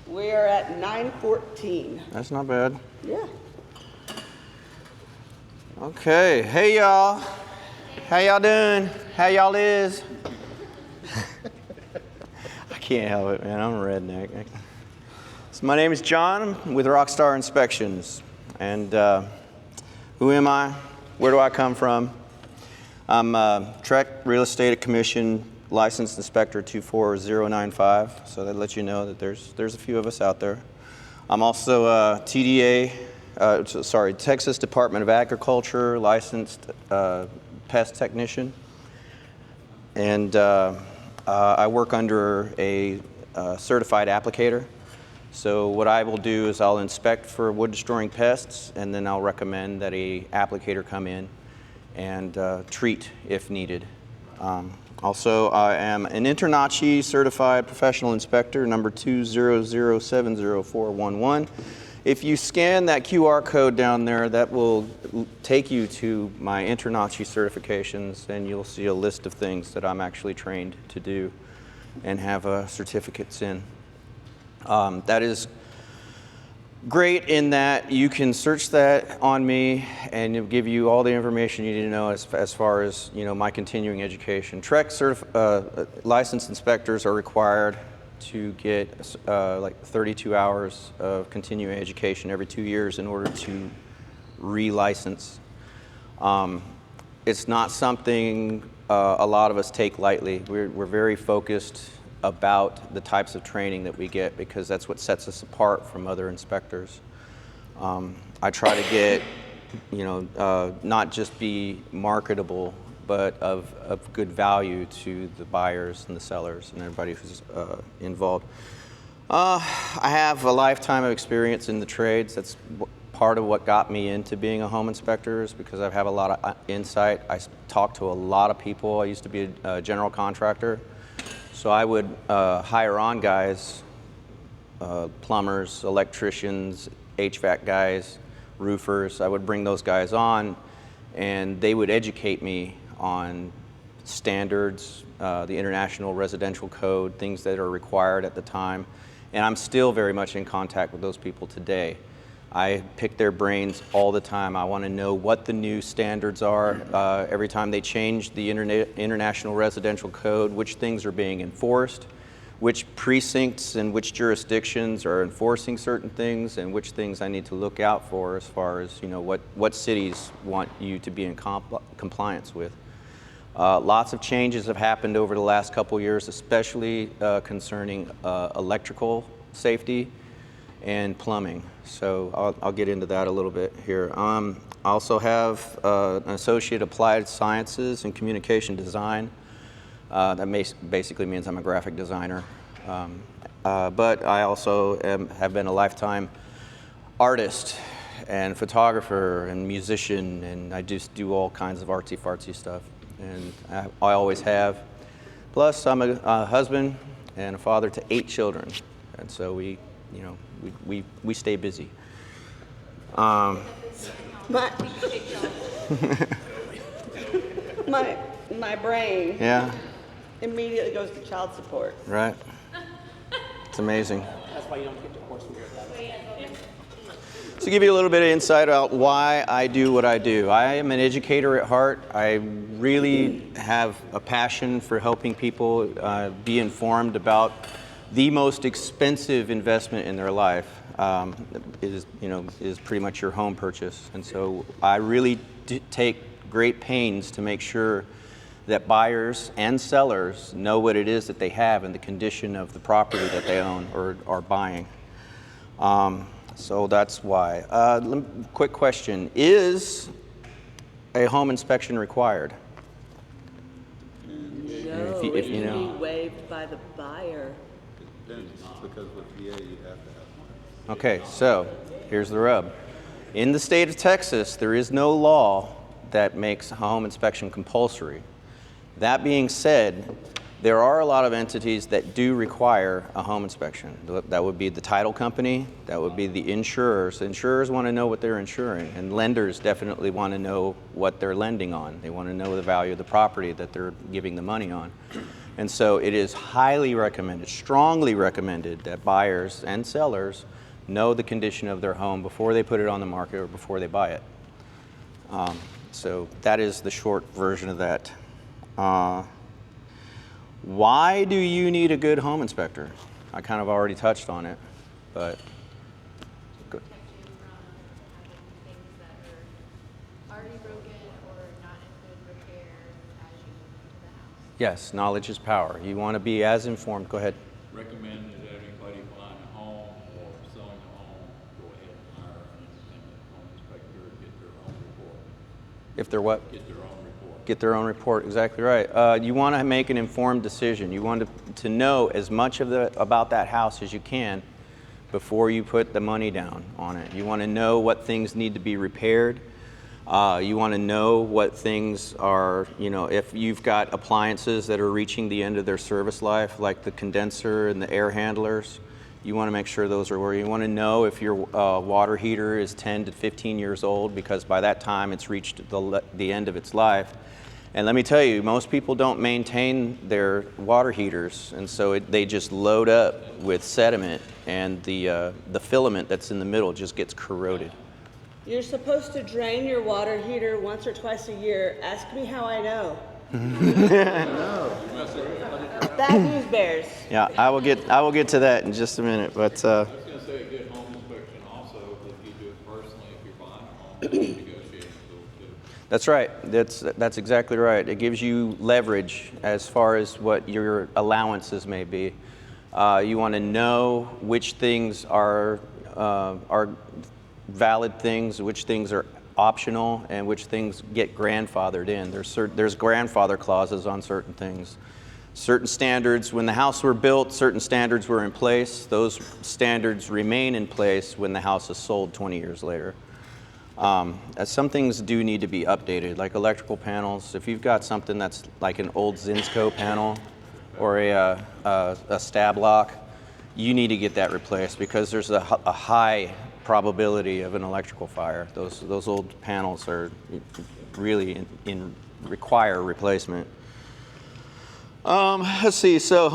We are at 9:14. That's not bad. Yeah. Okay, hey y'all. How y'all doing? How y'all is? I can't help it, man. I'm a redneck. So my name is John. I'm with Rockstar Inspections. And who am I? Where do I come from? I'm Trek Real Estate Commission Licensed Inspector 24095. So that lets you know that there's a few of us out there. I'm also TDA. Texas Department of Agriculture licensed pest technician, and I work under a certified applicator. So what I will do is I'll inspect for wood destroying pests, and then I'll recommend that a applicator come in and treat if needed. Also, I am an InterNACHI certified professional inspector, number 200704111. If you scan that QR code down there, that will take you to my InterNACHI certifications, and you'll see a list of things that I'm actually trained to do and have certificates in. That is great in that you can search that on me, and it'll give you all the information you need to know as far as my continuing education. Trek licensed inspectors are required to get like 32 hours of continuing education every 2 years in order to relicense. It's not something a lot of us take lightly. We're very focused about the types of training that we get because that's what sets us apart from other inspectors. I try to get, not just be marketable, but of good value to the buyers and the sellers and everybody who's involved. I have a lifetime of experience in the trades. That's part of what got me into being a home inspector, is because I have a lot of insight. I talk to a lot of people. I used to be a general contractor. So I would hire on guys, plumbers, electricians, HVAC guys, roofers. I would bring those guys on, and they would educate me on standards, the International Residential Code, things that are required at the time. And I'm still very much in contact with those people today. I pick their brains all the time. I want to know what the new standards are. Every time they change the International Residential Code, which things are being enforced, which precincts and which jurisdictions are enforcing certain things, and which things I need to look out for as far as what cities want you to be in compliance with. Lots of changes have happened over the last couple years, especially concerning electrical safety and plumbing. So I'll get into that a little bit here. I also have an associate applied sciences and communication design. That basically means I'm a graphic designer. But I also have been a lifetime artist and photographer and musician, and I just do all kinds of artsy-fartsy stuff. And I always have. Plus, I'm a husband and a father to 8 children. And so we stay busy. My brain immediately goes to child support. Right. It's amazing. That's why you don't get divorced from your family. To give you a little bit of insight about why I do what I do. I am an educator at heart. I really have a passion for helping people be informed about the most expensive investment in their life. Is pretty much your home purchase. And so I really take great pains to make sure that buyers and sellers know what it is that they have and the condition of the property that they own or are buying. So that's why. Quick question, is a home inspection required? No, if it you can know. be waived by the buyer. Depends, because with VA you have to have one. Okay, so here's the rub. In the state of Texas, there is no law that makes a home inspection compulsory. That being said, there are a lot of entities that do require a home inspection. That would be the title company, that would be the insurers. Insurers want to know what they're insuring, and lenders definitely want to know what they're lending on. They want to know the value of the property that they're giving the money on. And so it is highly recommended, strongly recommended, that buyers and sellers know the condition of their home before they put it on the market or before they buy it. So that is the short version of that. Why do you need a good home inspector? I kind of already touched on it, but good. Protect you from having things that are already broken or not include repairs as you move into the house. Yes, knowledge is power. You want to be as informed. Go ahead. Recommend that anybody buying a home or selling a home, go ahead and hire an independent home inspector, get their own report. If they're what? Get their own report. Get their own report, exactly right. You want to make an informed decision. You want to know as much about that house as you can before you put the money down on it. You want to know what things need to be repaired. You want to know what things are, if you've got appliances that are reaching the end of their service life, like the condenser and the air handlers, you want to make sure those are where you want to know if your water heater is 10 to 15 years old, because by that time it's reached the end of its life. And let me tell you, most people don't maintain their water heaters, and so they just load up with sediment, and the filament that's in the middle just gets corroded. You're supposed to drain your water heater once or twice a year. Ask me how I know. Bad news bears. Yeah, I will get to that in just a minute, but. I was going to say a good home inspection also, if you do it personally, if you're buying a home, negotiate a little too. That's right. That's exactly right. It gives you leverage as far as what your allowances may be. You want to know which things are valid things, which things are optional, and which things get grandfathered in. There's grandfather clauses on certain things. Certain standards, when the house were built, certain standards were in place. Those standards remain in place when the house is sold 20 years later. Some things do need to be updated, like electrical panels. If you've got something that's like an old Zinsco panel or a stab lock, you need to get that replaced, because there's a high probability of an electrical fire. Those old panels are really require replacement. Let's see. So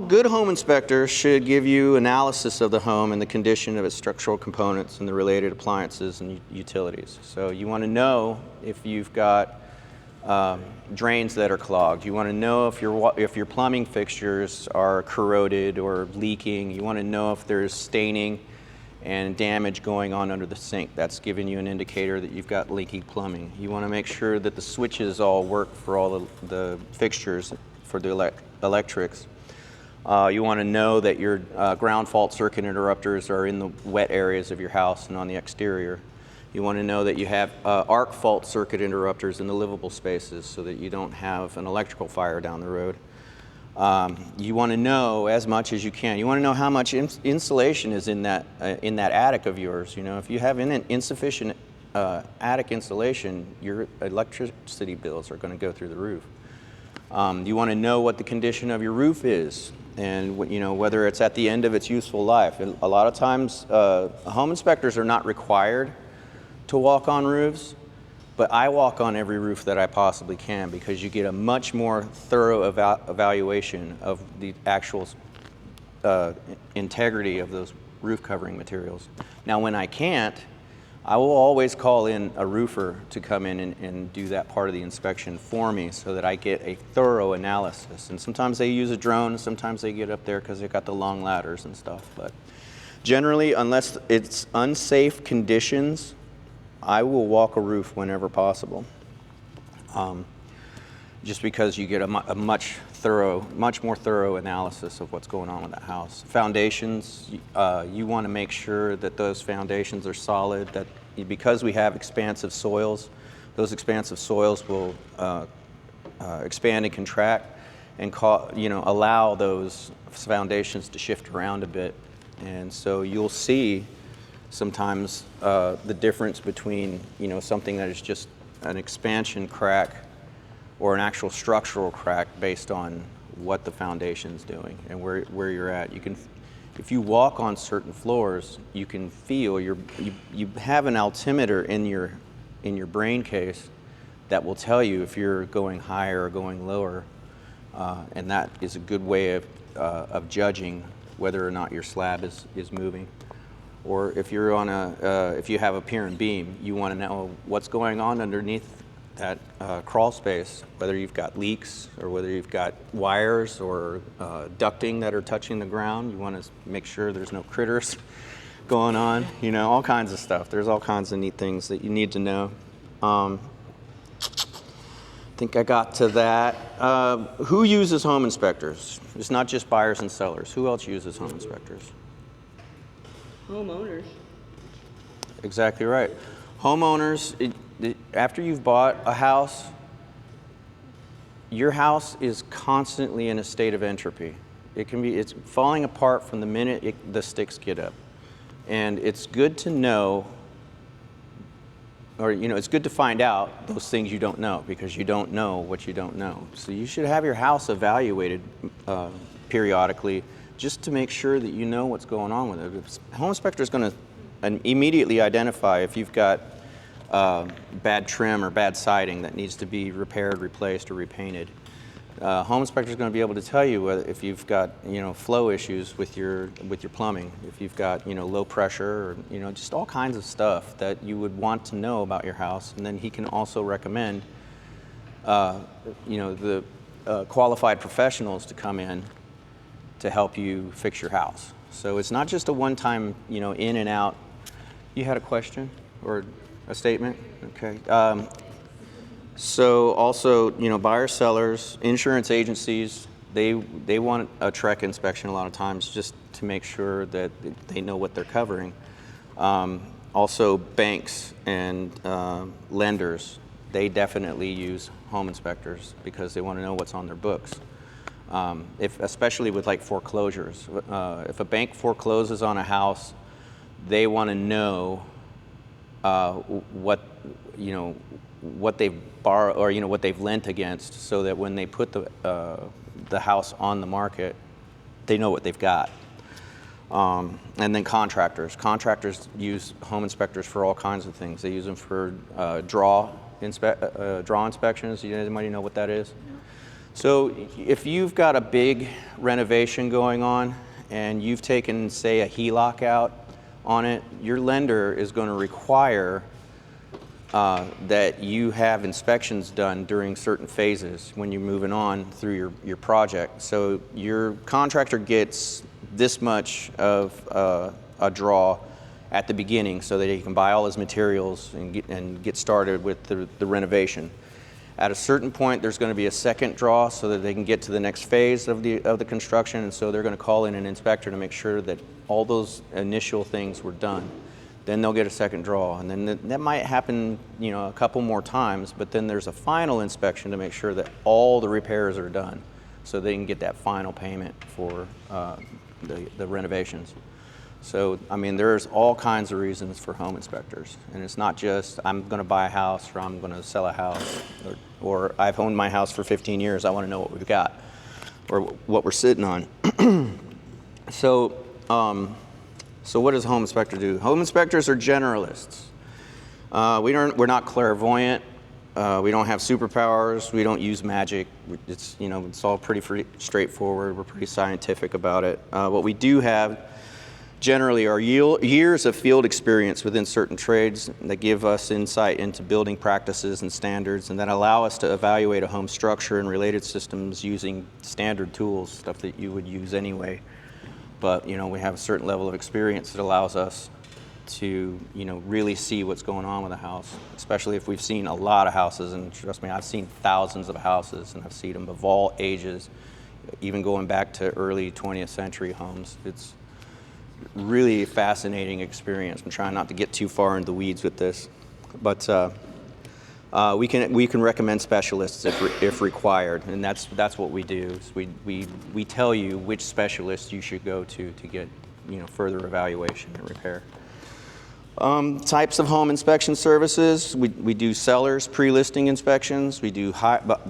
good home inspectors should give you analysis of the home and the condition of its structural components and the related appliances and utilities. So you want to know if you've got drains that are clogged. You want to know if your plumbing fixtures are corroded or leaking. You want to know if there's staining and damage going on under the sink. That's giving you an indicator that you've got leaky plumbing. You want to make sure that the switches all work for all the fixtures for the electrics. You want to know that your ground fault circuit interrupters are in the wet areas of your house and on the exterior. You want to know that you have arc fault circuit interrupters in the livable spaces so that you don't have an electrical fire down the road. You want to know as much as you can. You want to know how much insulation is in that attic of yours. If you have insufficient attic insulation, your electricity bills are going to go through the roof. You want to know what the condition of your roof is, and whether it's at the end of its useful life. And a lot of times, home inspectors are not required to walk on roofs, but I walk on every roof that I possibly can, because you get a much more thorough evaluation of the actual integrity of those roof covering materials. Now, when I can't, I will always call in a roofer to come in and do that part of the inspection for me, so that I get a thorough analysis. And sometimes they use a drone, sometimes they get up there because they've got the long ladders and stuff. But generally, unless it's unsafe conditions, I will walk a roof whenever possible, just because you get a much more thorough analysis of what's going on with that house. Foundations, you want to make sure that those foundations are solid, that because we have expansive soils, those expansive soils will expand and contract and allow those foundations to shift around a bit. And so you'll see sometimes the difference between something that is just an expansion crack or an actual structural crack based on what the foundation's doing and where you're at. If you walk on certain floors, you can feel you have an altimeter in your brain case that will tell you if you're going higher or going lower. And that is a good way of judging whether or not your slab is moving. Or if you're on if you have a pier and beam, you want to know what's going on underneath that crawl space, whether you've got leaks or whether you've got wires or ducting that are touching the ground. You want to make sure there's no critters going on, all kinds of stuff. There's all kinds of neat things that you need to know. I think I got to that. Who uses home inspectors? It's not just buyers and sellers. Who else uses home inspectors? Homeowners. Exactly right. Homeowners, after you've bought a house, your house is constantly in a state of entropy. It's falling apart from the minute the sticks get up. And it's good to know, or it's good to find out those things you don't know, because you don't know what you don't know. So you should have your house evaluated periodically, just to make sure that you know what's going on with it. The home inspector is going to immediately identify if you've got bad trim or bad siding that needs to be repaired, replaced, or repainted. Home inspector is going to be able to tell you if you've got flow issues with your plumbing, if you've got low pressure, or just all kinds of stuff that you would want to know about your house. And then he can also recommend the qualified professionals to come in to help you fix your house. So it's not just a one-time in and out. You had a question or a statement? Okay. So also, buyers, sellers, insurance agencies, they want a TREC inspection a lot of times just to make sure that they know what they're covering. Also, banks and lenders, they definitely use home inspectors because they want to know what's on their books. Especially with like foreclosures. If a bank forecloses on a house, they want to know what they've borrowed or what they've lent against, so that when they put the house on the market, they know what they've got. And then contractors use home inspectors for all kinds of things. They use them for draw inspections. Anybody know what that is? So if you've got a big renovation going on and you've taken, say, a HELOC out on it, your lender is going to require that you have inspections done during certain phases when you're moving on through your project. So your contractor gets this much of a draw at the beginning so that he can buy all his materials and get started with the renovation. At a certain point, there's going to be a second draw so that they can get to the next phase of the construction, and so they're going to call in an inspector to make sure that all those initial things were done. Then they'll get a second draw, and then that might happen, a couple more times, but then there's a final inspection to make sure that all the repairs are done so they can get that final payment for the renovations. So, there's all kinds of reasons for home inspectors, and it's not just I'm going to buy a house or I'm going to sell a house, or I've owned my house for 15 years, I want to know what we've got or what we're sitting on. So what does a home inspector do? Home inspectors are generalists. We're not clairvoyant. We don't have superpowers. We don't use magic. It's all pretty straightforward. We're pretty scientific about it. What we do have generally are years of field experience within certain trades that give us insight into building practices and standards, and that allow us to evaluate a home structure and related systems using standard tools, stuff that you would use anyway. But we have a certain level of experience that allows us to really see what's going on with a house, especially if we've seen a lot of houses. And trust me, I've seen thousands of houses, and I've seen them of all ages, even going back to early 20th century homes. It's really fascinating experience. I'm trying not to get too far into the weeds with this, but we can recommend specialists if required, and that's what we do. Is we tell you which specialist you should go to get further evaluation and repair. Types of home inspection services: we do sellers pre-listing inspections, we do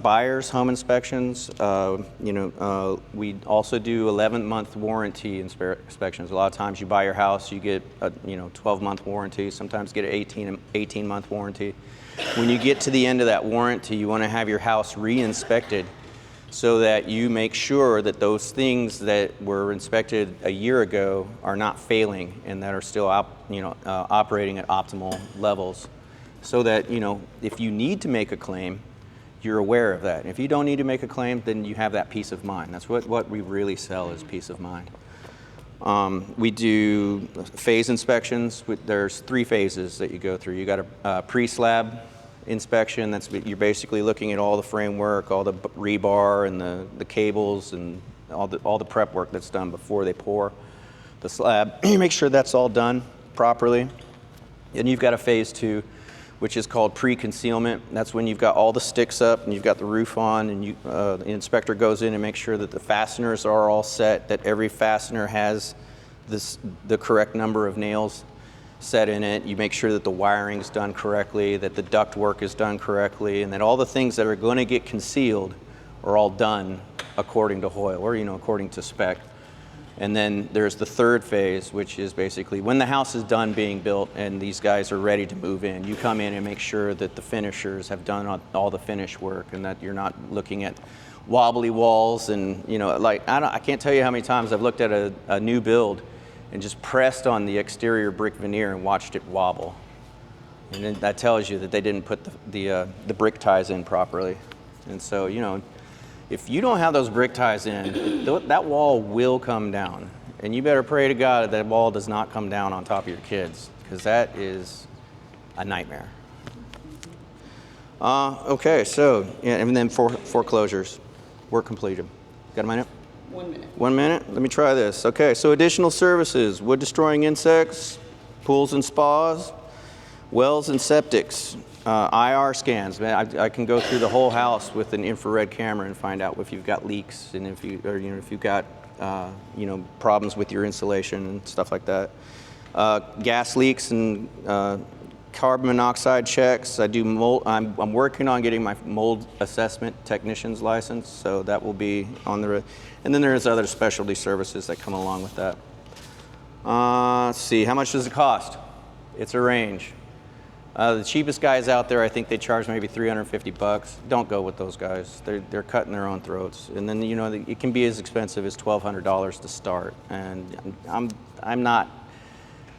buyers home inspections. We also do 11-month warranty inspections. A lot of times you buy your house, you get a 12-month warranty. Sometimes get an 18-month warranty. When you get to the end of that warranty, you want to have your house re-inspected so that you make sure that those things that were inspected a year ago are not failing and that are still operating at optimal levels, so that, you know, if you need to make a claim, you're aware of that. If you don't need to make a claim, then you have that peace of mind. That's what we really sell, is peace of mind. We do phase inspections. There's 3 phases that you go through. You got a pre-slab inspection. You're basically looking at all the framework, all the rebar and the cables and all the prep work that's done before they pour the slab. You make sure that's all done properly. And you've got a phase 2, which is called pre-concealment. That's when you've got all the sticks up and you've got the roof on, and the inspector goes in and makes sure that the fasteners are all set, that every fastener has the correct number of nails set in it. You make sure that the wiring's done correctly, that the duct work is done correctly, and that all the things that are going to get concealed are all done according to Hoyle, or, you know, according to spec. And then there's the 3rd phase, which is basically when the house is done being built and these guys are ready to move in, you come in and make sure that the finishers have done all the finish work, and that you're not looking at wobbly walls. And, you know, like, I can't tell you how many times I've looked at a new build and just pressed on the exterior brick veneer and watched it wobble. And then that tells you that they didn't put the brick ties in properly. And so, you know, if you don't have those brick ties in, that wall will come down. And you better pray to God that wall does not come down on top of your kids, because that is a nightmare. Okay, so, yeah, and then foreclosures were completed. Got a minute? 1 minute. 1 minute? Let me try this. Okay, so additional services: wood destroying insects, pools and spas, wells and septics, IR scans. Man, I can go through the whole house with an infrared camera and find out if you've got leaks and if you've got problems with your insulation and stuff like that. Gas leaks and carbon monoxide checks. I do mold. I'm working on getting my mold assessment technician's license, so that will be on the. And then there's other specialty services that come along with that. Let's see, how much does it cost? It's a range. The cheapest guys out there, I think they charge maybe $350. Don't go with those guys. They're cutting their own throats. And then, you know, it can be as expensive as $1,200 to start. And I'm not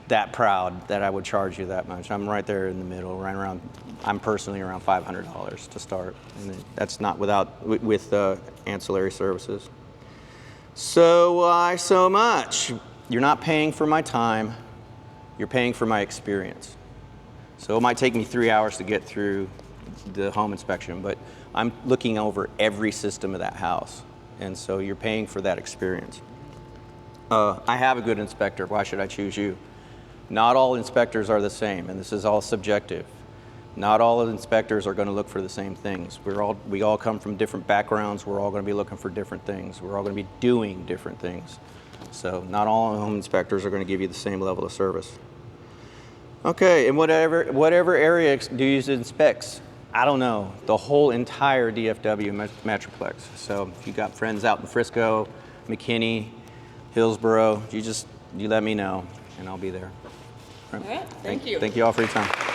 that proud that I would charge you that much. I'm right there in the middle, right around. I'm personally around $500 to start, and that's not with ancillary services. So why so much? You're not paying for my time. You're paying for my experience. So it might take me 3 hours to get through the home inspection, but I'm looking over every system of that house, and so you're paying for that experience. I have a good inspector. Why should I choose you? Not all inspectors are the same, and this is all subjective. Not all inspectors are going to look for the same things. We all come from different backgrounds. We're all going to be looking for different things. We're all going to be doing different things. So not all home inspectors are going to give you the same level of service. Okay, and whatever area do you inspect? I don't know. The whole entire DFW Metroplex. So if you got friends out in Frisco, McKinney, Hillsborough, you let me know, and I'll be there. All right, thank you. Thank you all for your time.